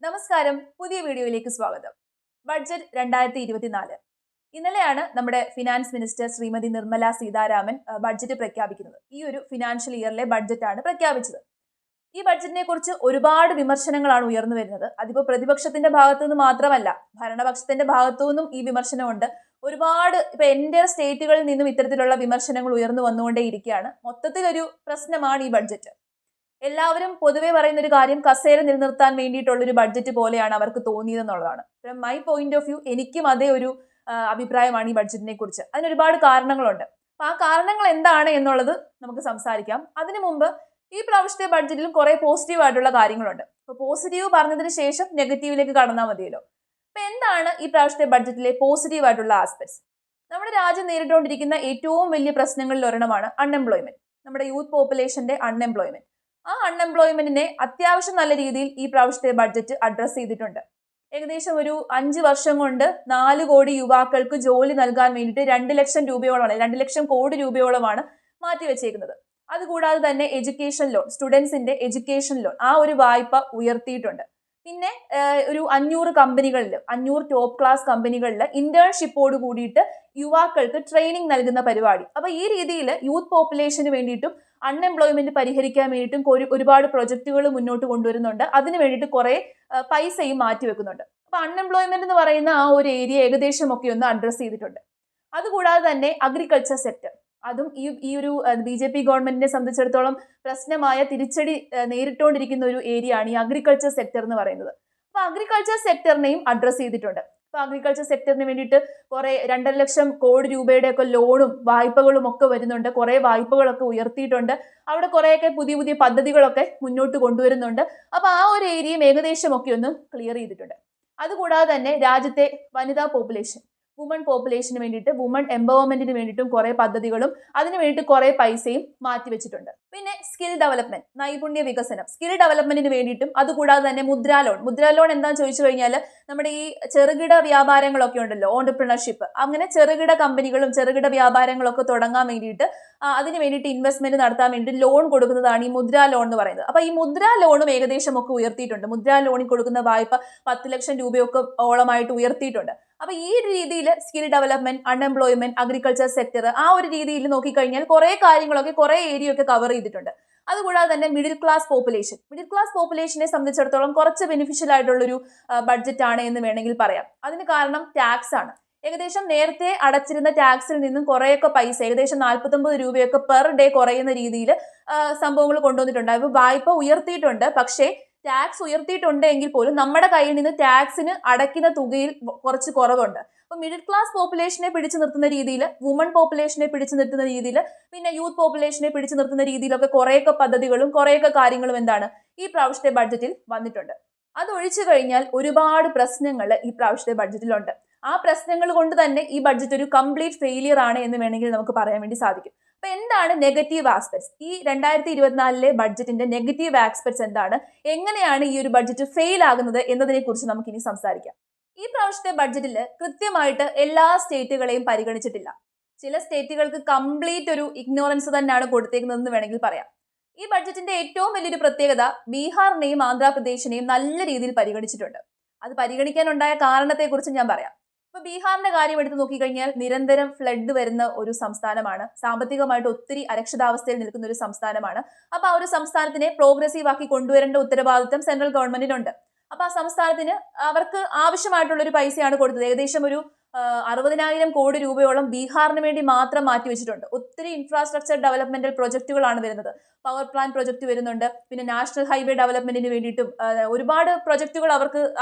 നമസ്കാരം, പുതിയ വീഡിയോയിലേക്ക് സ്വാഗതം. ബഡ്ജറ്റ് 2024. ഇന്നലെയാണ് നമ്മുടെ finance minister Shrimati Nirmala Sitharaman budget പ്രഖ്യാപിക്കുന്നത്. ഈ ഒരു ഫിനാൻഷ്യൽ ഇയറിലെ ബഡ്ജറ്റാണ് പ്രഖ്യാപിച്ചത്. ഈ ബഡ്ജറ്റിനെ കുറിച്ച് ഒരുപാട് വിമർശനങ്ങളാണ് ഉയർന്നു വരുന്നത്. അതിപ്പോൾ പ്രതിപക്ഷത്തിന്റെ ഭാഗത്തു നിന്ന് മാത്രമല്ല, ഭരണപക്ഷത്തിന്റെ ഭാഗത്തു നിന്നും ഈ വിമർശനമുണ്ട്. ഒരുപാട് ഇപ്പൊ എൻ്റെ സ്റ്റേറ്റുകളിൽ നിന്നും ഇത്തരത്തിലുള്ള വിമർശനങ്ങൾ ഉയർന്നു വന്നുകൊണ്ടേയിരിക്കുകയാണ്. മൊത്തത്തിലൊരു പ്രശ്നമാണ് ഈ ബഡ്ജറ്റ്. എല്ലാവരും പൊതുവെ പറയുന്ന ഒരു കാര്യം കസേര നിലനിർത്താൻ വേണ്ടിയിട്ടുള്ള ഒരു ബഡ്ജറ്റ് പോലെയാണ് അവർക്ക് തോന്നിയതെന്നുള്ളതാണ്. From my point of view എനിക്കും അതേ ഒരു അഭിപ്രായമാണ് ഈ ബഡ്ജറ്റിനെ കുറിച്ച്. അതിന് ഒരുപാട് കാരണങ്ങളുണ്ട്. അപ്പൊ ആ കാരണങ്ങൾ എന്താണ് എന്നുള്ളത് നമുക്ക് സംസാരിക്കാം. അതിനു മുമ്പ് ഈ പ്രാവശ്യത്തെ ബഡ്ജറ്റിലും കുറെ പോസിറ്റീവ് ആയിട്ടുള്ള കാര്യങ്ങളുണ്ട്. അപ്പൊ പോസിറ്റീവ് പറഞ്ഞതിന് ശേഷം നെഗറ്റീവിലേക്ക് കടന്നാൽ മതിയല്ലോ. അപ്പൊ എന്താണ് ഈ പ്രാവശ്യത്തെ ബഡ്ജറ്റിലെ പോസിറ്റീവ് ആയിട്ടുള്ള ആസ്പെക്ട്സ്? നമ്മുടെ രാജ്യം നേരിട്ടുകൊണ്ടിരിക്കുന്ന ഏറ്റവും വലിയ പ്രശ്നങ്ങളിൽ ഒരെണ്ണമാണ് അൺഎംപ്ലോയ്മെന്റ്. നമ്മുടെ യൂത്ത് പോപ്പുലേഷന്റെ അൺഎംപ്ലോയ്മെന്റ്. ആ അൺഎംപ്ലോയ്മെന്റിനെ അത്യാവശ്യം നല്ല രീതിയിൽ ഈ പ്രാവശ്യത്തെ ബഡ്ജറ്റ് അഡ്രസ് ചെയ്തിട്ടുണ്ട്. ഏകദേശം ഒരു 5 വർഷം കൊണ്ട് 4 കോടി യുവാക്കൾക്ക് ജോലി നൽകാൻ വേണ്ടിയിട്ട് 2 ലക്ഷം രൂപയോളമാണ് 2 ലക്ഷം കോടി രൂപയോളമാണ് മാറ്റിവെച്ചേക്കുന്നത്. അതുകൂടാതെ തന്നെ എഡ്യൂക്കേഷൻ ലോൺ, സ്റ്റുഡൻസിന്റെ എഡ്യൂക്കേഷൻ ലോൺ, ആ ഒരു വായ്പ ഉയർത്തിയിട്ടുണ്ട്. പിന്നെ ഒരു 500 കമ്പനികളിൽ 500 ടോപ്പ് ക്ലാസ് കമ്പനികളിൽ ഇന്റേൺഷിപ്പോട് കൂടിയിട്ട് യുവാക്കൾക്ക് ട്രെയിനിങ് നൽകുന്ന പരിപാടി. അപ്പൊ ഈ രീതിയിൽ യൂത്ത് പോപ്പുലേഷന് വേണ്ടിയിട്ടും അൺഎംപ്ലോയ്മെന്റ് പരിഹരിക്കാൻ വേണ്ടിയിട്ടും ഒരുപാട് പ്രൊജക്ടുകൾ മുന്നോട്ട് കൊണ്ടുവരുന്നുണ്ട്. അതിന് വേണ്ടിയിട്ട് കുറെ പൈസയും മാറ്റിവെക്കുന്നുണ്ട്. അപ്പൊ അൺഎംപ്ലോയ്മെന്റ് എന്ന് പറയുന്ന ആ ഒരു ഏരിയ ഏകദേശം ഒക്കെ ഒന്ന് അഡ്രസ് ചെയ്തിട്ടുണ്ട്. അതുകൂടാതെ തന്നെ അഗ്രികൾച്ചർ സെക്ടർ, അതും ഈ ഒരു BJP ഗവൺമെന്റിനെ സംബന്ധിച്ചിടത്തോളം പ്രശ്നമായ തിരിച്ചടി നേരിട്ടുകൊണ്ടിരിക്കുന്ന ഒരു ഏരിയ ആണ് ഈ അഗ്രികൾച്ചർ സെക്ടർ എന്ന് പറയുന്നത്. അപ്പൊ അഗ്രികൾച്ചർ സെക്ടറിനെയും അഡ്രസ് ചെയ്തിട്ടുണ്ട്. അപ്പൊ അഗ്രികൾച്ചർ സെക്ടറിന് വേണ്ടിയിട്ട് കുറെ 2.5 ലക്ഷം കോടി രൂപയുടെ ഒക്കെ ലോണും വായ്പകളും ഒക്കെ വരുന്നുണ്ട്. കുറെ വായ്പകളൊക്കെ ഉയർത്തിയിട്ടുണ്ട്. അവിടെ കുറെയൊക്കെ പുതിയ പുതിയ പദ്ധതികളൊക്കെ മുന്നോട്ട് കൊണ്ടുവരുന്നുണ്ട്. അപ്പൊ ആ ഒരു ഏരിയയും ഏകദേശം ഒക്കെ ഒന്ന് ക്ലിയർ ചെയ്തിട്ടുണ്ട്. അതുകൂടാതെ തന്നെ രാജ്യത്തെ വനിതാ പോപ്പുലേഷൻ, വുമൺ പോപ്പുലേഷന് വേണ്ടിയിട്ട്, വുമൺ എംപവർമെന്റിന് വേണ്ടിയിട്ടും കുറെ പദ്ധതികളും അതിന് വേണ്ടിയിട്ട് കുറെ പൈസയും മാറ്റിവെച്ചിട്ടുണ്ട്. പിന്നെ സ്കിൽ ഡെവലപ്മെന്റ്, നൈപുണ്യ വികസനം, സ്കിൽ ഡെവലപ്മെന്റിന് വേണ്ടിയിട്ടും. അതുകൂടാതെ തന്നെ മുദ്രാ ലോൺ. മുദ്രാ ലോൺ എന്താണെന്ന് ചോദിച്ചു കഴിഞ്ഞാൽ നമ്മുടെ ഈ ചെറുകിട വ്യാപാരങ്ങളൊക്കെ ഉണ്ടല്ലോ, ഓണ്ടർപ്രണർഷിപ്പ്, അങ്ങനെ ചെറുകിട കമ്പനികളും ചെറുകിട വ്യാപാരങ്ങളൊക്കെ തുടങ്ങാൻ വേണ്ടിയിട്ട് അതിന് വേണ്ടിയിട്ട് ഇൻവെസ്റ്റ്മെന്റ് നടത്താൻ വേണ്ടി ലോൺ കൊടുക്കുന്നതാണ് ഈ മുദ്രാ ലോൺ എന്ന് പറയുന്നത്. അപ്പൊ ഈ മുദ്രാ ലോണും ഏകദേശം ഒക്കെ ഉയർത്തിയിട്ടുണ്ട്. മുദ്രാ ലോണിൽ കൊടുക്കുന്ന വായ്പ 10 ലക്ഷം രൂപയൊക്കെ ഓളമായിട്ട് ഉയർത്തിയിട്ടുണ്ട്. അപ്പൊ ഈ രീതിയിൽ skill development, unemployment, agriculture sector, ആ ഒരു രീതിയിൽ നോക്കിക്കഴിഞ്ഞാൽ കുറെ കാര്യങ്ങളൊക്കെ കുറെ ഏരിയ ഒക്കെ കവർ ചെയ്തിട്ടുണ്ട്. അതുകൂടാതെ തന്നെ മിഡിൽ ക്ലാസ് പോപ്പുലേഷനെ സംബന്ധിച്ചിടത്തോളം കുറച്ച് ബെനിഫിഷ്യൽ ആയിട്ടുള്ളൊരു ബഡ്ജറ്റ് ആണ് എന്ന് വേണമെങ്കിൽ പറയാം. അതിന് കാരണം ടാക്സ് ആണ്. ഏകദേശം നേരത്തെ അടച്ചിരുന്ന ടാക്സിൽ നിന്നും കുറേയൊക്കെ പൈസ, ഏകദേശം 49 രൂപയൊക്കെ പെർ ഡേ കുറയുന്ന രീതിയിൽ സംഭവങ്ങൾ കൊണ്ടുവന്നിട്ടുണ്ട്. അപ്പൊ വായ്പ ഉയർത്തിയിട്ടുണ്ട്. പക്ഷേ ടാക്സ് ഉയർത്തിയിട്ടുണ്ട് എങ്കിൽ പോലും നമ്മുടെ കയ്യിൽ നിന്ന് ടാക്സിന് അടയ്ക്കുന്ന തുകയിൽ കുറച്ച് കുറവുണ്ട്. അപ്പൊ മിഡിൽ ക്ലാസ് പോപ്പുലേഷനെ പിടിച്ചു നിർത്തുന്ന രീതിയിൽ, വുമൺ പോപ്പുലേഷനെ പിടിച്ചു നിർത്തുന്ന രീതിയിൽ, പിന്നെ യൂത്ത് പോപ്പുലേഷനെ പിടിച്ചു നിർത്തുന്ന രീതിയിലൊക്കെ കുറേയൊക്കെ പദ്ധതികളും കുറേയൊക്കെ കാര്യങ്ങളും എന്താണ് ഈ പ്രാവശ്യത്തെ ബഡ്ജറ്റിൽ വന്നിട്ടുണ്ട്. അതൊഴിച്ചു കഴിഞ്ഞാൽ ഒരുപാട് പ്രശ്നങ്ങൾ ഈ പ്രാവശ്യത്തെ ബഡ്ജറ്റിലുണ്ട്. ആ പ്രശ്നങ്ങൾ കൊണ്ട് തന്നെ ഈ ബഡ്ജറ്റ് ഒരു കംപ്ലീറ്റ് ഫെയിലിയർ ആണ് എന്ന് വേണമെങ്കിൽ നമുക്ക് പറയാൻ വേണ്ടി സാധിക്കും. അപ്പൊ എന്താണ് നെഗറ്റീവ് ആസ്പെക്ട്സ്? ഈ 2024 ബഡ്ജറ്റിന്റെ നെഗറ്റീവ് ആസ്പെക്ട്സ് എന്താണ്? എങ്ങനെയാണ് ഈ ഒരു ബഡ്ജറ്റ് ഫെയിൽ ആകുന്നത് എന്നതിനെ കുറിച്ച് നമുക്ക് ഇനി സംസാരിക്കാം. ഈ പ്രാവശ്യത്തെ ബഡ്ജറ്റിൽ കൃത്യമായിട്ട് എല്ലാ സ്റ്റേറ്റുകളെയും പരിഗണിച്ചിട്ടില്ല. ചില സ്റ്റേറ്റുകൾക്ക് കംപ്ലീറ്റ് ഒരു ഇഗ്നോറൻസ് തന്നെയാണ് കൊടുത്തേക്കുന്നതെന്ന് വേണമെങ്കിൽ പറയാം. ഈ ബഡ്ജറ്റിന്റെ ഏറ്റവും വലിയൊരു പ്രത്യേകത ബീഹാറിനെയും ആന്ധ്രാപ്രദേശിനെയും നല്ല രീതിയിൽ പരിഗണിച്ചിട്ടുണ്ട്. അത് പരിഗണിക്കാനുണ്ടായ കാരണത്തെക്കുറിച്ച് ഞാൻ പറയാം. ഇപ്പൊ ബീഹാറിന്റെ കാര്യം എടുത്ത് നോക്കിക്കഴിഞ്ഞാൽ നിരന്തരം ഫ്ലഡ് വരുന്ന ഒരു സംസ്ഥാനമാണ്. സാമ്പത്തികമായിട്ട് ഒത്തിരി അരക്ഷിതാവസ്ഥയിൽ നിൽക്കുന്ന ഒരു സംസ്ഥാനമാണ്. അപ്പൊ ആ ഒരു സംസ്ഥാനത്തിനെ പ്രോഗ്രസീവ് ആക്കി കൊണ്ടുവരേണ്ട ഉത്തരവാദിത്തം സെൻട്രൽ ഗവൺമെന്റിനുണ്ട്. അപ്പൊ ആ സംസ്ഥാനത്തിന് അവർക്ക് ആവശ്യമായിട്ടുള്ള ഒരു പൈസയാണ് കൊടുത്തത്. ഏകദേശം ഒരു 60,000 കോടി രൂപയോളം ബീഹാറിന് വേണ്ടി മാത്രം മാറ്റിവെച്ചിട്ടുണ്ട്. ഒത്തിരി ഇൻഫ്രാസ്ട്രക്ചർ ഡെവലപ്മെന്റൽ പ്രൊജക്ടുകളാണ് വരുന്നത്. പവർ പ്ലാന്റ് പ്രൊജക്ട് വരുന്നുണ്ട്. പിന്നെ നാഷണൽ ഹൈവേ ഡെവലപ്മെന്റിന് വേണ്ടിയിട്ടും ഒരുപാട് പ്രൊജക്ടുകൾ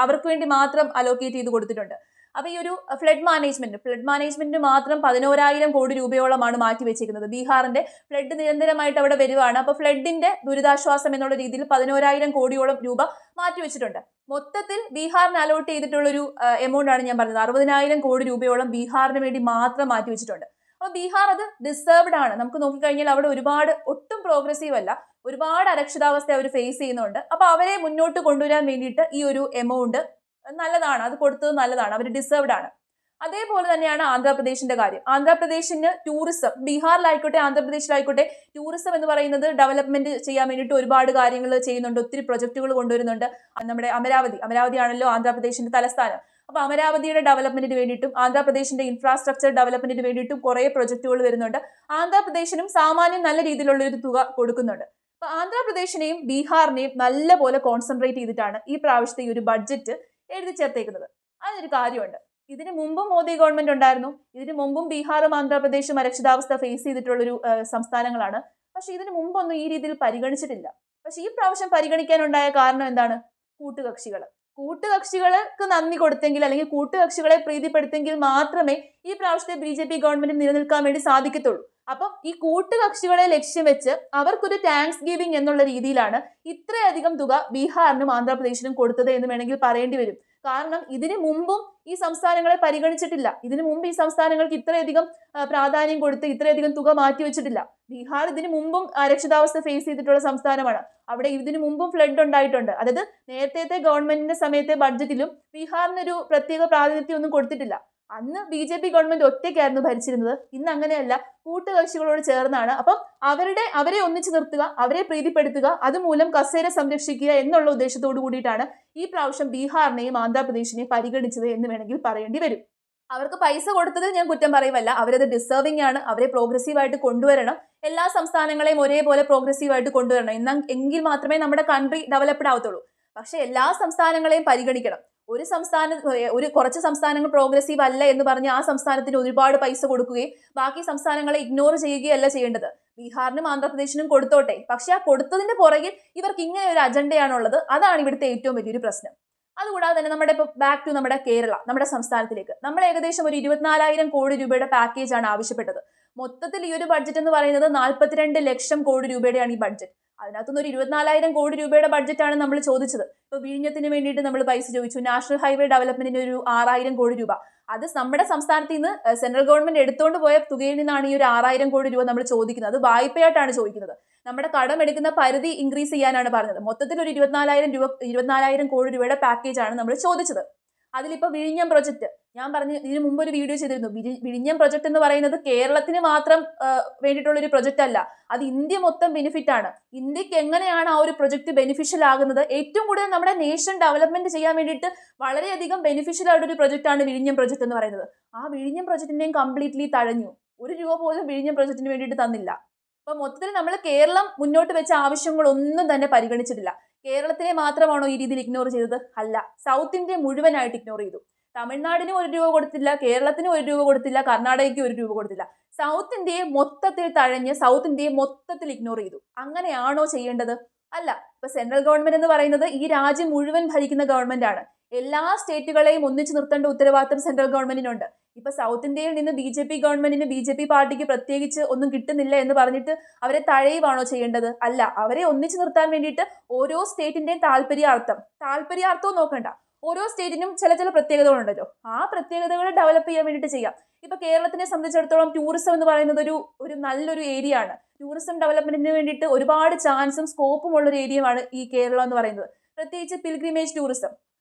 അവർക്ക് വേണ്ടി മാത്രം അലോക്കേറ്റ് ചെയ്ത് കൊടുത്തിട്ടുണ്ട്. അപ്പൊ ഈ ഒരു ഫ്ലഡ് മാനേജ്മെന്റിന് മാത്രം 11,000 കോടി രൂപയോളമാണ് മാറ്റി വെച്ചിരിക്കുന്നത്. ബീഹാറിന്റെ ഫ്ലഡ് നിരന്തരമായിട്ട് അവിടെ വരുവാണ്. അപ്പൊ ഫ്ലഡിന്റെ ദുരിതാശ്വാസം എന്നുള്ള രീതിയിൽ 11,000 കോടിയോളം രൂപ മാറ്റിവെച്ചിട്ടുണ്ട്. മൊത്തത്തിൽ ബീഹാറിന് അലോട്ട് ചെയ്തിട്ടുള്ള ഒരു എമൗണ്ട് ആണ് ഞാൻ പറഞ്ഞത്. 60,000 കോടി രൂപയോളം ബീഹാറിന് വേണ്ടി മാത്രം മാറ്റിവെച്ചിട്ടുണ്ട്. അപ്പൊ ബീഹാർ അത് ഡിസേർവ്ഡ് ആണ്. നമുക്ക് നോക്കിക്കഴിഞ്ഞാൽ അവിടെ ഒട്ടും പ്രോഗ്രസീവ് അല്ല, ഒരുപാട് അരക്ഷിതാവസ്ഥ അവർ ഫേസ് ചെയ്യുന്നുണ്ട്. അപ്പൊ അവരെ മുന്നോട്ട് കൊണ്ടുവരാൻ വേണ്ടിയിട്ട് ഈ ഒരു എമൗണ്ട് നല്ലതാണ്, അത് കൊടുത്തത് നല്ലതാണ്, അവർ ഡിസേർവ്ഡ് ആണ്. അതേപോലെ തന്നെയാണ് ആന്ധ്രാപ്രദേശിന്റെ കാര്യം. ആന്ധ്രാപ്രദേശിന് ടൂറിസം, ബീഹാറിലായിക്കോട്ടെ ആന്ധ്രാപ്രദേശിലായിക്കോട്ടെ, ടൂറിസം എന്ന് പറയുന്നത് ഡെവലപ്മെന്റ് ചെയ്യാൻ വേണ്ടിയിട്ട് ഒരുപാട് കാര്യങ്ങൾ ചെയ്യുന്നുണ്ട്, ഒത്തിരി പ്രൊജക്ടുകൾ കൊണ്ടുവരുന്നുണ്ട്. നമ്മുടെ അമരാവതിയാണല്ലോ ആന്ധ്രാപ്രദേശിന്റെ തലസ്ഥാനം. അപ്പൊ അമരാവതിയുടെ ഡെവലപ്മെന്റിന് വേണ്ടിയിട്ടും ആന്ധ്രാപ്രദേശിന്റെ ഇൻഫ്രാസ്ട്രക്ചർ ഡെവലപ്മെന്റിന് വേണ്ടിയിട്ടും കുറെ പ്രൊജക്ടുകൾ വരുന്നുണ്ട്. ആന്ധ്രാപ്രദേശിനും സാമാന്യം നല്ല രീതിയിലുള്ള ഒരു തുക കൊടുക്കുന്നുണ്ട്. അപ്പൊ ആന്ധ്രാപ്രദേശിനെയും ബീഹാറിനെയും നല്ലപോലെ കോൺസെൻട്രേറ്റ് ചെയ്തിട്ടാണ് ഈ പ്രാവശ്യത്തെ ഈ ഒരു ബഡ്ജറ്റ് എഴുതി ചേർത്തേക്കുന്നത്. അതിനൊരു കാര്യമുണ്ട്. ഇതിനു മുമ്പും മോദി ഗവൺമെന്റ് ഉണ്ടായിരുന്നു. ഇതിനു മുമ്പും ബീഹാറും ആന്ധ്രാപ്രദേശും അരക്ഷിതാവസ്ഥ ഫേസ് ചെയ്തിട്ടുള്ളൊരു സംസ്ഥാനങ്ങളാണ്. പക്ഷെ ഇതിനു മുമ്പൊന്നും ഈ രീതിയിൽ പരിഗണിച്ചിട്ടില്ല. പക്ഷെ ഈ പ്രാവശ്യം പരിഗണിക്കാനുണ്ടായ കാരണം എന്താണ്? കൂട്ടുകക്ഷികൾക്ക് നന്ദി കൊടുത്തെങ്കിൽ, അല്ലെങ്കിൽ കൂട്ടുകക്ഷികളെ പ്രീതിപ്പെടുത്തെങ്കിൽ മാത്രമേ ഈ പ്രാവശ്യത്തെ BJP ഗവൺമെന്റിന് നിലനിൽക്കാൻ വേണ്ടി സാധിക്കത്തുള്ളൂ. അപ്പം ഈ കൂട്ടുകക്ഷികളെ ലക്ഷ്യം വെച്ച് അവർക്കൊരു താങ്ക്സ് ഗിവിംഗ് എന്നുള്ള രീതിയിലാണ് ഇത്രയധികം തുക ബീഹാറിനും ആന്ധ്രാപ്രദേശിനും കൊടുത്തത് എന്ന് വേണമെങ്കിൽ പറയേണ്ടി വരും. കാരണം ഇതിനു മുമ്പും ഈ സംസ്ഥാനങ്ങളെ പരിഗണിച്ചിട്ടില്ല. ഇതിനു മുമ്പ് ഈ സംസ്ഥാനങ്ങൾക്ക് ഇത്രയധികം പ്രാധാന്യം കൊടുത്ത് ഇത്രയധികം തുക മാറ്റിവെച്ചിട്ടില്ല. ബീഹാർ ഇതിനു മുമ്പും അരക്ഷിതാവസ്ഥ ഫേസ് ചെയ്തിട്ടുള്ള സംസ്ഥാനമാണ്. അവിടെ ഇതിനു മുമ്പും ഫ്ലഡ് ഉണ്ടായിട്ടുണ്ട്. അതായത് നേരത്തെ ഗവൺമെന്റിന്റെ സമയത്തെ ബഡ്ജറ്റിലും ബീഹാറിനൊരു പ്രത്യേക പ്രാതിനിധ്യം ഒന്നും കൊടുത്തിട്ടില്ല. അന്ന് BJP ഗവൺമെന്റ് ഒറ്റയ്ക്കായിരുന്നു ഭരിച്ചിരുന്നത്. ഇന്ന് അങ്ങനെയല്ല, കൂട്ടുകക്ഷികളോട് ചേർന്നാണ്. അപ്പം അവരെ ഒന്നിച്ചു നിർത്തുക, അവരെ പ്രീതിപ്പെടുത്തുക, അതുമൂലം കസേര സംരക്ഷിക്കുക എന്നുള്ള ഉദ്ദേശത്തോടു കൂടിയിട്ടാണ് ഈ പ്രാവശ്യം ബീഹാറിനെയും ആന്ധ്രാപ്രദേശിനെയും പരിഗണിച്ചത് എന്ന് വേണമെങ്കിൽ പറയേണ്ടി വരും. അവർക്ക് പൈസ കൊടുത്തത് ഞാൻ കുറ്റം പറയുമല്ല, അവരത് ഡിസേർവിംഗ് ആണ്. അവരെ പ്രോഗ്രസീവ് ആയിട്ട് കൊണ്ടുവരണം. എല്ലാ സംസ്ഥാനങ്ങളെയും ഒരേപോലെ പ്രോഗ്രസീവ് ആയിട്ട് കൊണ്ടുവരണം. എങ്കിൽ മാത്രമേ നമ്മുടെ കൺട്രി ഡെവലപ്ഡ് ആവത്തുള്ളൂ. പക്ഷെ എല്ലാ സംസ്ഥാനങ്ങളെയും പരിഗണിക്കണം. കുറച്ച് സംസ്ഥാനങ്ങൾ പ്രോഗ്രസീവ് അല്ല എന്ന് പറഞ്ഞ് ആ സംസ്ഥാനത്തിന് ഒരുപാട് പൈസ കൊടുക്കുകയും ബാക്കി സംസ്ഥാനങ്ങളെ ഇഗ്നോർ ചെയ്യുകയല്ല ചെയ്യേണ്ടത്. ബീഹാറിനും ആന്ധ്രാപ്രദേശിനും കൊടുത്തോട്ടെ, പക്ഷെ ആ കൊടുത്തതിന്റെ പുറകിൽ ഇവർക്ക് ഇങ്ങനെ ഒരു അജണ്ടയാണുള്ളത്. അതാണ് ഇവിടുത്തെ ഏറ്റവും വലിയൊരു പ്രശ്നം. അതുകൂടാതെ തന്നെ നമ്മുടെ ബാക്ക് ടു നമ്മുടെ കേരള, നമ്മുടെ സംസ്ഥാനത്തിലേക്ക് നമ്മൾ ഏകദേശം ഒരു 24,000 കോടി രൂപയുടെ പാക്കേജ് ആണ് ആവശ്യപ്പെട്ടത്. മൊത്തത്തിൽ ഈ ഒരു ബഡ്ജറ്റ് എന്ന് പറയുന്നത് 42 ലക്ഷം കോടി രൂപയുടെയാണ് ഈ ബഡ്ജറ്റ്. അതിനകത്തുനിന്ന് ഒരു 24,000 കോടി രൂപയുടെ ബഡ്ജറ്റാണ് നമ്മൾ ചോദിച്ചത്. ഇപ്പൊ വിഴിഞ്ഞത്തിന് വേണ്ടിയിട്ട് നമ്മൾ പൈസ ചോദിച്ചു. നാഷണൽ ഹൈവേ ഡെവലപ്മെന്റിന് ഒരു 6,000 കോടി രൂപ. അത് നമ്മുടെ സംസ്ഥാനത്ത് നിന്ന് സെൻട്രൽ ഗവൺമെന്റ് എടുത്തുകൊണ്ട് പോയ തുകയിൽ നിന്നാണ് ഈ ഒരു 6,000 കോടി രൂപ നമ്മൾ ചോദിക്കുന്നത്. അത് വായ്പയായിട്ടാണ് ചോദിക്കുന്നത്. നമ്മുടെ കടം എടുക്കുന്ന പരിധി ഇൻക്രീസ് ചെയ്യാനാണ് പറഞ്ഞത്. മൊത്തത്തിൽ ഒരു 24,000 കോടി രൂപയുടെ പാക്കേജ് ആണ് നമ്മൾ ചോദിച്ചത്. അതിലിപ്പോ വിഴിഞ്ഞം പ്രൊജക്ട്, ഞാൻ പറഞ്ഞു ഇതിനു മുമ്പ് ഒരു വീഡിയോ ചെയ്തിരുന്നു. വിഴിഞ്ഞം പ്രൊജക്ട് എന്ന് പറയുന്നത് കേരളത്തിന് മാത്രം വേണ്ടിയിട്ടുള്ള ഒരു പ്രൊജക്ട് അല്ല, അത് ഇന്ത്യ മൊത്തം ബെനിഫിറ്റ് ആണ്. ഇന്ത്യക്ക് എങ്ങനെയാണ് ആ ഒരു പ്രൊജക്ട് ബെനിഫിഷ്യൽ ആകുന്നത്? ഏറ്റവും കൂടുതൽ നമ്മുടെ നേഷൻ ഡെവലപ്മെന്റ് ചെയ്യാൻ വേണ്ടിയിട്ട് വളരെയധികം ബെനിഫിഷ്യൽ ആയിട്ടൊരു പ്രൊജക്ട് ആണ് വിഴിഞ്ഞം പ്രൊജക്ട് എന്ന് പറയുന്നത്. ആ വിഴിഞ്ഞം പ്രൊജക്ടിന്റെയും കംപ്ലീറ്റ്ലി തഴഞ്ഞു. ഒരു രൂപ പോലും വിഴിഞ്ഞം പ്രൊജക്ടിന് വേണ്ടിയിട്ട് തന്നില്ല. അപ്പൊ മൊത്തത്തിൽ നമ്മൾ കേരളം മുന്നോട്ട് വെച്ച ആവശ്യങ്ങളൊന്നും തന്നെ പരിഗണിച്ചിട്ടില്ല. കേരളത്തിനെ മാത്രമാണോ ഈ രീതിയിൽ ഇഗ്നോർ ചെയ്തത്? അല്ല, സൗത്ത് ഇന്ത്യ മുഴുവനായിട്ട് ഇഗ്നോർ ചെയ്തു. തമിഴ്നാടിന് 1 രൂപ കൊടുത്തില്ല, കേരളത്തിന് 1 രൂപ കൊടുത്തില്ല, കർണാടകയ്ക്ക് 1 രൂപ കൊടുത്തില്ല. സൗത്ത് ഇന്ത്യയെ മൊത്തത്തിൽ തഴഞ്ഞ് സൗത്ത് ഇന്ത്യയെ മൊത്തത്തിൽ ഇഗ്നോർ ചെയ്തു. അങ്ങനെയാണോ ചെയ്യേണ്ടത്? അല്ല. ഇപ്പൊ സെൻട്രൽ ഗവൺമെന്റ് എന്ന് പറയുന്നത് ഈ രാജ്യം മുഴുവൻ ഭരിക്കുന്ന ഗവൺമെന്റ് ആണ്. എല്ലാ സ്റ്റേറ്റുകളെയും ഒന്നിച്ചു നിർത്തേണ്ട ഉത്തരവാദിത്തം സെൻട്രൽ ഗവൺമെന്റിനുണ്ട്. ഇപ്പൊ സൗത്ത് ഇന്ത്യയിൽ നിന്ന് BJP ഗവൺമെന്റിന്, BJP പാർട്ടിക്ക് പ്രത്യേകിച്ച് ഒന്നും കിട്ടുന്നില്ല എന്ന് പറഞ്ഞിട്ട് അവരെ തഴയുവാണോ ചെയ്യേണ്ടത്? അല്ല. അവരെ ഒന്നിച്ചു നിർത്താൻ വേണ്ടിയിട്ട് ഓരോ സ്റ്റേറ്റിന്റെയും താല്പര്യാർത്ഥവും നോക്കണ്ട. ഓരോ സ്റ്റേറ്റിനും ചില പ്രത്യേകതകളുണ്ടല്ലോ, ആ പ്രത്യേകതകൾ ഡെവലപ്പ് ചെയ്യാൻ വേണ്ടിയിട്ട് ചെയ്യാം. ഇപ്പൊ കേരളത്തിനെ സംബന്ധിച്ചിടത്തോളം ടൂറിസം എന്ന് പറയുന്നത് ഒരു നല്ലൊരു ഏരിയ ആണ്. ടൂറിസം ഡെവലപ്മെന്റിന് വേണ്ടിയിട്ട് ഒരുപാട് ചാൻസും സ്കോപ്പും ഉള്ള ഒരു ഏരിയയാണ് ഈ കേരളം എന്ന് പറയുന്നത്. പ്രത്യേകിച്ച് പിൽഗ്രിമേജ് ടൂറിസം.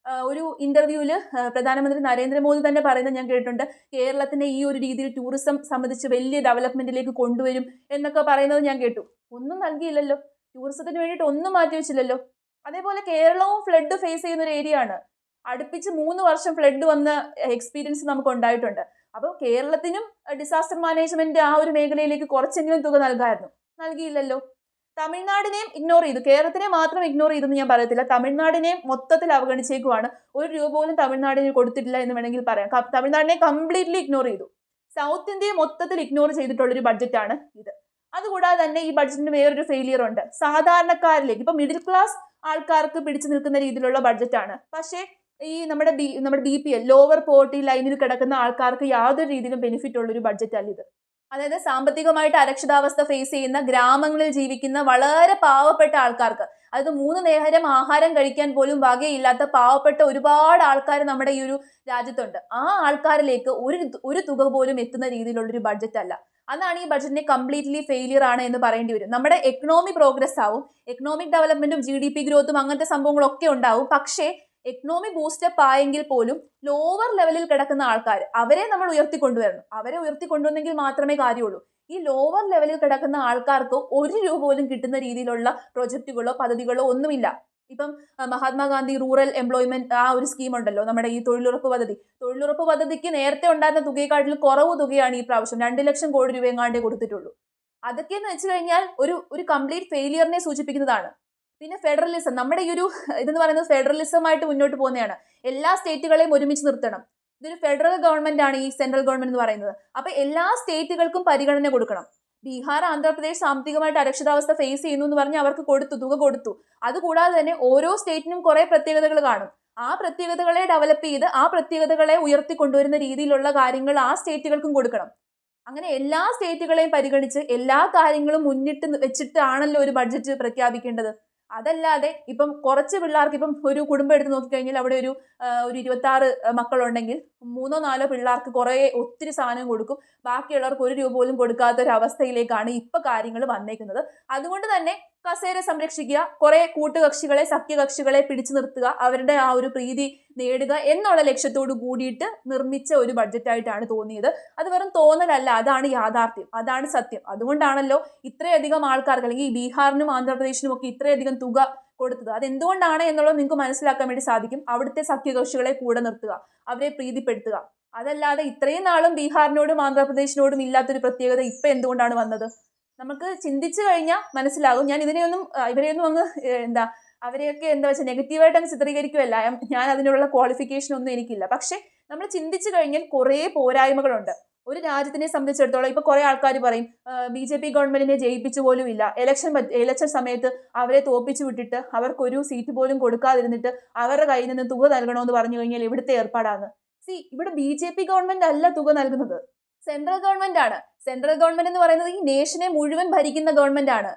ഒരു ഇന്റർവ്യൂവിൽ പ്രധാനമന്ത്രി നരേന്ദ്രമോദി തന്നെ പറയുന്നത് ഞാൻ കേട്ടിട്ടുണ്ട്. കേരളത്തിനെ ഈ ഒരു രീതിയിൽ ടൂറിസം സംബന്ധിച്ച് വലിയ ഡെവലപ്മെന്റിലേക്ക് കൊണ്ടുവരും എന്നൊക്കെ പറയുന്നത് ഞാൻ കേട്ടു. ഒന്നും നൽകിയില്ലല്ലോ, ടൂറിസത്തിന് വേണ്ടിയിട്ട് ഒന്നും മാറ്റി വെച്ചില്ലല്ലോ. അതേപോലെ കേരളവും ഫ്ലഡ് ഫേസ് ചെയ്യുന്ന ഒരു ഏരിയ ആണ്. അടുപ്പിച്ച് 3 വർഷം ഫ്ലഡ് വന്ന എക്സ്പീരിയൻസ് നമുക്ക് ഉണ്ടായിട്ടുണ്ട്. അപ്പോൾ കേരളത്തിനും ഡിസാസ്റ്റർ മാനേജ്മെന്റ് ആ ഒരു മേഖലയിലേക്ക് കുറച്ചെങ്കിലും തുക നൽകിയില്ലല്ലോ. തമിഴ്നാടിനെയും ഇഗ്നോർ ചെയ്തു. കേരളത്തിനെ മാത്രം ഇഗ്നോർ ചെയ്തെന്ന് ഞാൻ പറയത്തില്ല, തമിഴ്നാടിനെയും മൊത്തത്തിൽ അവഗണിച്ചേക്കുവാണ്. 1 രൂപ പോലും തമിഴ്നാടിന് കൊടുത്തിട്ടില്ല എന്ന് വേണമെങ്കിൽ പറയാം. തമിഴ്നാടിനെ കംപ്ലീറ്റ്ലി ഇഗ്നോർ ചെയ്തു. സൗത്ത് ഇന്ത്യയെ മൊത്തത്തിൽ ഇഗ്നോർ ചെയ്തിട്ടുള്ളൊരു ബഡ്ജറ്റാണ് ഇത്. അതുകൂടാതെ തന്നെ ഈ ബഡ്ജറ്റിന് വേറൊരു ഫെയിലിയർ ഉണ്ട്. സാധാരണക്കാരിലേക്ക്, ഇപ്പൊ മിഡിൽ ക്ലാസ് ആൾക്കാർക്ക് പിടിച്ചു നിൽക്കുന്ന രീതിയിലുള്ള ബഡ്ജറ്റാണ്. പക്ഷേ ഈ നമ്മുടെ BPL, ലോവർ പോവർട്ടി ലൈനിൽ കിടക്കുന്ന ആൾക്കാർക്ക് യാതൊരു രീതിയിലും ബെനിഫിറ്റ് ഉള്ളൊരു ബഡ്ജറ്റ് അല്ല ഇത്. അതായത് സാമ്പത്തികമായിട്ട് അരക്ഷിതാവസ്ഥ ഫേസ് ചെയ്യുന്ന, ഗ്രാമങ്ങളിൽ ജീവിക്കുന്ന വളരെ പാവപ്പെട്ട ആൾക്കാർക്ക്, അതായത് 3 നേരം ആഹാരം കഴിക്കാൻ പോലും വകയില്ലാത്ത പാവപ്പെട്ട ഒരുപാട് ആൾക്കാർ നമ്മുടെ ഈ ഒരു രാജ്യത്തുണ്ട്. ആ ആൾക്കാരിലേക്ക് ഒരു തുക പോലും എത്തുന്ന രീതിയിലുള്ളൊരു ബഡ്ജറ്റ് അല്ല. അതാണ് ഈ ബഡ്ജറ്റിനെ കംപ്ലീറ്റ്ലി ഫെയിലിയർ ആണ് എന്ന് പറയേണ്ടി വരും. നമ്മുടെ എക്കണോമി പ്രോഗ്രസ് ആവും, എക്കണോമിക് ഡെവലപ്മെന്റും GDP ഗ്രോത്തും അങ്ങനത്തെ സംഭവങ്ങളൊക്കെ ഉണ്ടാവും. പക്ഷേ എക്കണോമി ബൂസ്റ്റപ്പ് ആയെങ്കിൽ പോലും ലോവർ ലെവലിൽ കിടക്കുന്ന ആൾക്കാർ അവരെ നമ്മൾ ഉയർത്തിക്കൊണ്ടുവരണം. അവരെ ഉയർത്തിക്കൊണ്ടുവന്നെങ്കിൽ മാത്രമേ കാര്യമുള്ളൂ. ഈ ലോവർ ലെവലിൽ കിടക്കുന്ന ആൾക്കാർക്ക് 1 രൂപ പോലും കിട്ടുന്ന രീതിയിലുള്ള പ്രൊജക്റ്റുകളോ പദ്ധതികളോ ഒന്നുമില്ല. ഇപ്പം മഹാത്മാഗാന്ധി റൂറൽ എംപ്ലോയ്മെന്റ് ആ ഒരു സ്കീം ഉണ്ടല്ലോ, നമ്മുടെ ഈ തൊഴിലുറപ്പ് പദ്ധതി. തൊഴിലുറപ്പ് പദ്ധതിക്ക് നേരത്തെ ഉണ്ടായിരുന്ന തുകയെക്കാട്ടിൽ കുറവ് തുകയാണ് ഈ പ്രാവശ്യം 2 ലക്ഷം കോടി രൂപ എങ്ങാണ്ടേ കൊടുത്തിട്ടുള്ളൂ. അതൊക്കെ എന്ന് വെച്ച് കഴിഞ്ഞാൽ ഒരു കംപ്ലീറ്റ് ഫെയിലിയറിനെ സൂചിപ്പിക്കുന്നതാണ്. പിന്നെ ഫെഡറലിസം, നമ്മുടെ ഈ ഒരു ഇതെന്ന് പറയുന്നത് ഫെഡറലിസമായിട്ട് മുന്നോട്ട് പോകുന്നതാണ്. എല്ലാ സ്റ്റേറ്റുകളെയും ഒരുമിച്ച് നിർത്തണം. ഇതൊരു ഫെഡറൽ ഗവൺമെന്റ് ആണ് ഈ സെൻട്രൽ ഗവൺമെന്റ് എന്ന് പറയുന്നത്. അപ്പൊ എല്ലാ സ്റ്റേറ്റുകൾക്കും പരിഗണന കൊടുക്കണം. ബീഹാർ, ആന്ധ്രാപ്രദേശ് സാമ്പത്തികമായിട്ട് അരക്ഷിതാവസ്ഥ ഫേസ് ചെയ്യുന്നു എന്ന് പറഞ്ഞ് അവർക്ക് തുക കൊടുത്തു. അതുകൂടാതെ തന്നെ ഓരോ സ്റ്റേറ്റിനും കുറെ പ്രത്യേകതകൾ കാണും. ആ പ്രത്യേകതകളെ ഡെവലപ്പ് ചെയ്ത് ആ പ്രത്യേകതകളെ ഉയർത്തിക്കൊണ്ടുവരുന്ന രീതിയിലുള്ള കാര്യങ്ങൾ ആ സ്റ്റേറ്റുകൾക്കും കൊടുക്കണം. അങ്ങനെ എല്ലാ സ്റ്റേറ്റുകളെയും പരിഗണിച്ച് എല്ലാ കാര്യങ്ങളും മുന്നിട്ട് വെച്ചിട്ടാണല്ലോ ഒരു ബഡ്ജറ്റ് പ്രഖ്യാപിക്കേണ്ടത്. അതല്ലാതെ ഇപ്പം കുറച്ച് പിള്ളേർക്ക്, ഇപ്പം ഒരു കുടുംബം എടുത്ത് നോക്കിക്കഴിഞ്ഞാൽ അവിടെ ഒരു 26 മക്കളുണ്ടെങ്കിൽ 3-4 പിള്ളേർക്ക് ഒത്തിരി സാധനം കൊടുക്കും. ബാക്കിയുള്ളവർക്ക് 1 രൂപ പോലും കൊടുക്കാത്ത ഒരു അവസ്ഥയിലേക്കാണ് ഇപ്പൊ കാര്യങ്ങൾ വന്നേക്കുന്നത്. അതുകൊണ്ട് തന്നെ കസേര സംരക്ഷിക്കുക, കുറെ കൂട്ടുകക്ഷികളെ സഖ്യകക്ഷികളെ പിടിച്ചു നിർത്തുക, അവരുടെ ആ ഒരു പ്രീതി നേടുക എന്നുള്ള ലക്ഷ്യത്തോട് കൂടിയിട്ട് നിർമ്മിച്ച ഒരു ബഡ്ജറ്റായിട്ടാണ് തോന്നിയത്. അത് വെറും തോന്നലല്ല, അതാണ് യാഥാർത്ഥ്യം, അതാണ് സത്യം. അതുകൊണ്ടാണല്ലോ ഇത്രയധികം ആൾക്കാർക്ക്, അല്ലെങ്കിൽ ഈ ബീഹാറിനും ആന്ധ്രാപ്രദേശിനും ഒക്കെ ഇത്രയധികം തുക കൊടുത്തത്. അതെന്തുകൊണ്ടാണ് എന്നുള്ളത് നിങ്ങൾക്ക് മനസ്സിലാക്കാൻ വേണ്ടി സാധിക്കും. അവിടുത്തെ സഖ്യകക്ഷികളെ കൂടെ നിർത്തുക, അവരെ പ്രീതിപ്പെടുത്തുക. അതല്ലാതെ ഇത്രയും നാളും ബീഹാറിനോടും ആന്ധ്രാപ്രദേശിനോടും ഇല്ലാത്തൊരു പ്രത്യേകത ഇപ്പൊ എന്തുകൊണ്ടാണ് വന്നത്? നമുക്ക് ചിന്തിച്ചു കഴിഞ്ഞാൽ മനസ്സിലാകും. ഞാൻ ഇവരെയൊന്നും അങ്ങ് അവരെയൊക്കെ വെച്ചാൽ നെഗറ്റീവായിട്ട് അങ്ങ് ചിത്രീകരിക്കുകയല്ല. ഞാൻ അതിനുള്ള ക്വാളിഫിക്കേഷൻ ഒന്നും എനിക്കില്ല. പക്ഷെ നമ്മൾ ചിന്തിച്ചു കഴിഞ്ഞാൽ കുറേ പോരായ്മകളുണ്ട്. ഒരു രാജ്യത്തിനെ സംബന്ധിച്ചിടത്തോളം ഇപ്പൊ കുറെ ആൾക്കാർ പറയും BJP ഗവൺമെന്റിനെ ജയിപ്പിച്ചു പോലും ഇല്ല, ഇലക്ഷൻ സമയത്ത് അവരെ തോപ്പിച്ചു വിട്ടിട്ട് അവർക്ക് ഒരു സീറ്റ് പോലും കൊടുക്കാതിരുന്നിട്ട് അവരുടെ കയ്യിൽ നിന്ന് തുക നൽകണമെന്ന് പറഞ്ഞു കഴിഞ്ഞാൽ എവിടുത്തെ ഏർപ്പാടാണ്? ഇവിടെ BJP ഗവൺമെന്റ് അല്ല തുക നൽകുന്നത്, സെൻട്രൽ ഗവൺമെന്റ് ആണ്. സെൻട്രൽ ഗവൺമെന്റ് എന്ന് പറയുന്നത് ഈ നേഷനെ മുഴുവൻ ഭരിക്കുന്ന ഗവൺമെന്റ് ആണ്.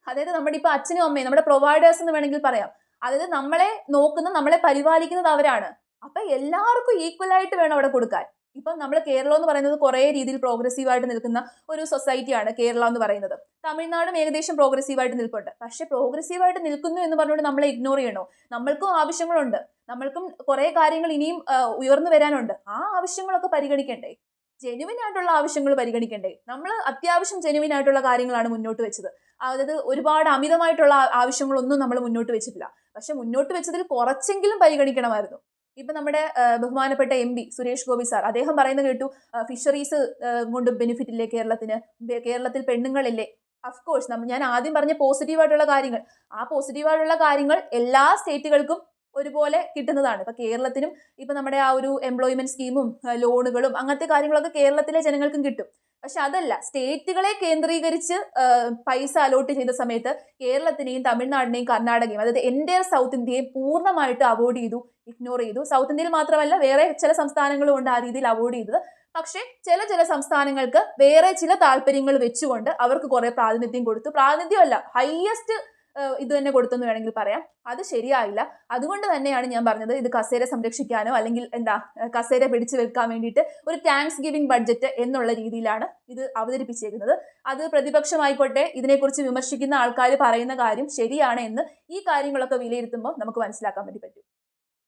അതായത് നമ്മുടെ ഇപ്പൊ അച്ഛനും അമ്മയും, നമ്മുടെ പ്രൊവൈഡേഴ്സ് എന്ന് വേണമെങ്കിൽ പറയാം. അതായത് നമ്മളെ നോക്കുന്ന, നമ്മളെ പരിപാലിക്കുന്നത് അവരാണ്. അപ്പൊ എല്ലാവർക്കും ഈക്വൽ ആയിട്ട് വേണം അവിടെ കൊടുക്കാൻ. ഇപ്പം നമ്മൾ കേരളം എന്ന് പറയുന്നത് കുറെ രീതിയിൽ പ്രോഗ്രസീവായിട്ട് നിൽക്കുന്ന ഒരു സൊസൈറ്റിയാണ് കേരള എന്ന് പറയുന്നത്. തമിഴ്നാടും ഏകദേശം പ്രോഗ്രസീവായിട്ട് നിൽപ്പുണ്ട്. പക്ഷെ പ്രോഗ്രസീവായിട്ട് നിൽക്കുന്നു എന്ന് പറഞ്ഞുകൊണ്ട് നമ്മളെ ഇഗ്നോർ ചെയ്യണോ? നമ്മൾക്കും ആവശ്യങ്ങളുണ്ട്, നമ്മൾക്കും കുറെ കാര്യങ്ങൾ ഇനിയും ഉയർന്നു വരാനുണ്ട്. ആ ആവശ്യങ്ങളൊക്കെ പരിഗണിക്കണ്ടേ? ജെനുവിൻ ആയിട്ടുള്ള ആവശ്യങ്ങൾ പരിഗണിക്കണ്ടേ? നമ്മൾ അത്യാവശ്യം ജെനുവിൻ ആയിട്ടുള്ള കാര്യങ്ങളാണ് മുന്നോട്ട് വെച്ചത്. അതായത് ഒരുപാട് അമിതമായിട്ടുള്ള ആവശ്യങ്ങളൊന്നും നമ്മൾ മുന്നോട്ട് വെച്ചിട്ടില്ല. പക്ഷെ മുന്നോട്ട് വെച്ചതിൽ കുറച്ചെങ്കിലും പരിഗണിക്കണമായിരുന്നു. ഇപ്പൊ നമ്മുടെ ബഹുമാനപ്പെട്ട MP സുരേഷ് ഗോപി സാർ, അദ്ദേഹം പറയുന്നത് കേട്ടു, ഫിഷറീസ് കൊണ്ട് ബെനിഫിറ്റ് ഇല്ലേ കേരളത്തിന്, കേരളത്തിൽ പെണ്ണുങ്ങളില്ലേ? അഫ്കോഴ്സ് ഞാൻ ആദ്യം പറഞ്ഞ പോസിറ്റീവായിട്ടുള്ള കാര്യങ്ങൾ, ആ പോസിറ്റീവായിട്ടുള്ള കാര്യങ്ങൾ എല്ലാ സ്റ്റേറ്റുകൾക്കും ഒരുപോലെ കിട്ടുന്നതാണ്. ഇപ്പൊ കേരളത്തിനും ഇപ്പൊ നമ്മുടെ ആ ഒരു എംപ്ലോയ്മെന്റ് സ്കീമും ലോണുകളും അങ്ങനത്തെ കാര്യങ്ങളൊക്കെ കേരളത്തിലെ ജനങ്ങൾക്കും കിട്ടും. പക്ഷെ അതല്ല, സ്റ്റേറ്റുകളെ കേന്ദ്രീകരിച്ച് പൈസ അലോട്ട് ചെയ്ത സമയത്ത് കേരളത്തിനെയും തമിഴ്നാടിനെയും കർണാടകയും, അതായത് എൻ്റയർ സൗത്ത് ഇന്ത്യയെ പൂർണ്ണമായിട്ട് അവോയ്ഡ് ചെയ്തു, ഇഗ്നോർ ചെയ്തു. സൗത്ത് ഇന്ത്യയിൽ മാത്രമല്ല വേറെ ചില സംസ്ഥാനങ്ങളും ഉണ്ട് ആ രീതിയിൽ അവോയ്ഡ് ചെയ്തത്. പക്ഷെ ചില സംസ്ഥാനങ്ങൾക്ക് വേറെ ചില താല്പര്യങ്ങൾ വെച്ചുകൊണ്ട് അവർക്ക് കുറെ പ്രാതിനിധ്യം കൊടുത്തു. പ്രാതിനിധ്യമല്ല, ഹയസ്റ്റ് ഇത് തന്നെ കൊടുത്തെന്ന് വേണമെങ്കിൽ പറയാം. അത് ശരിയായില്ല. അതുകൊണ്ട് തന്നെയാണ് ഞാൻ പറഞ്ഞത്, ഇത് കസേര സംരക്ഷിക്കാനോ അല്ലെങ്കിൽ കസേര പിടിച്ചു വെക്കാൻ വേണ്ടിയിട്ട് ഒരു താങ്ക്സ് ഗിവിംഗ് ബഡ്ജറ്റ് എന്നുള്ള രീതിയിലാണ് ഇത് അവതരിപ്പിച്ചേക്കുന്നത്. അത് പ്രതിപക്ഷമായിക്കോട്ടെ, ഇതിനെക്കുറിച്ച് വിമർശിക്കുന്ന ആൾക്കാർ പറയുന്ന കാര്യം ശരിയാണ് എന്ന് ഈ കാര്യങ്ങളൊക്കെ വിലയിരുത്തുമ്പോൾ നമുക്ക് മനസ്സിലാക്കാൻ വേണ്ടി പറ്റും.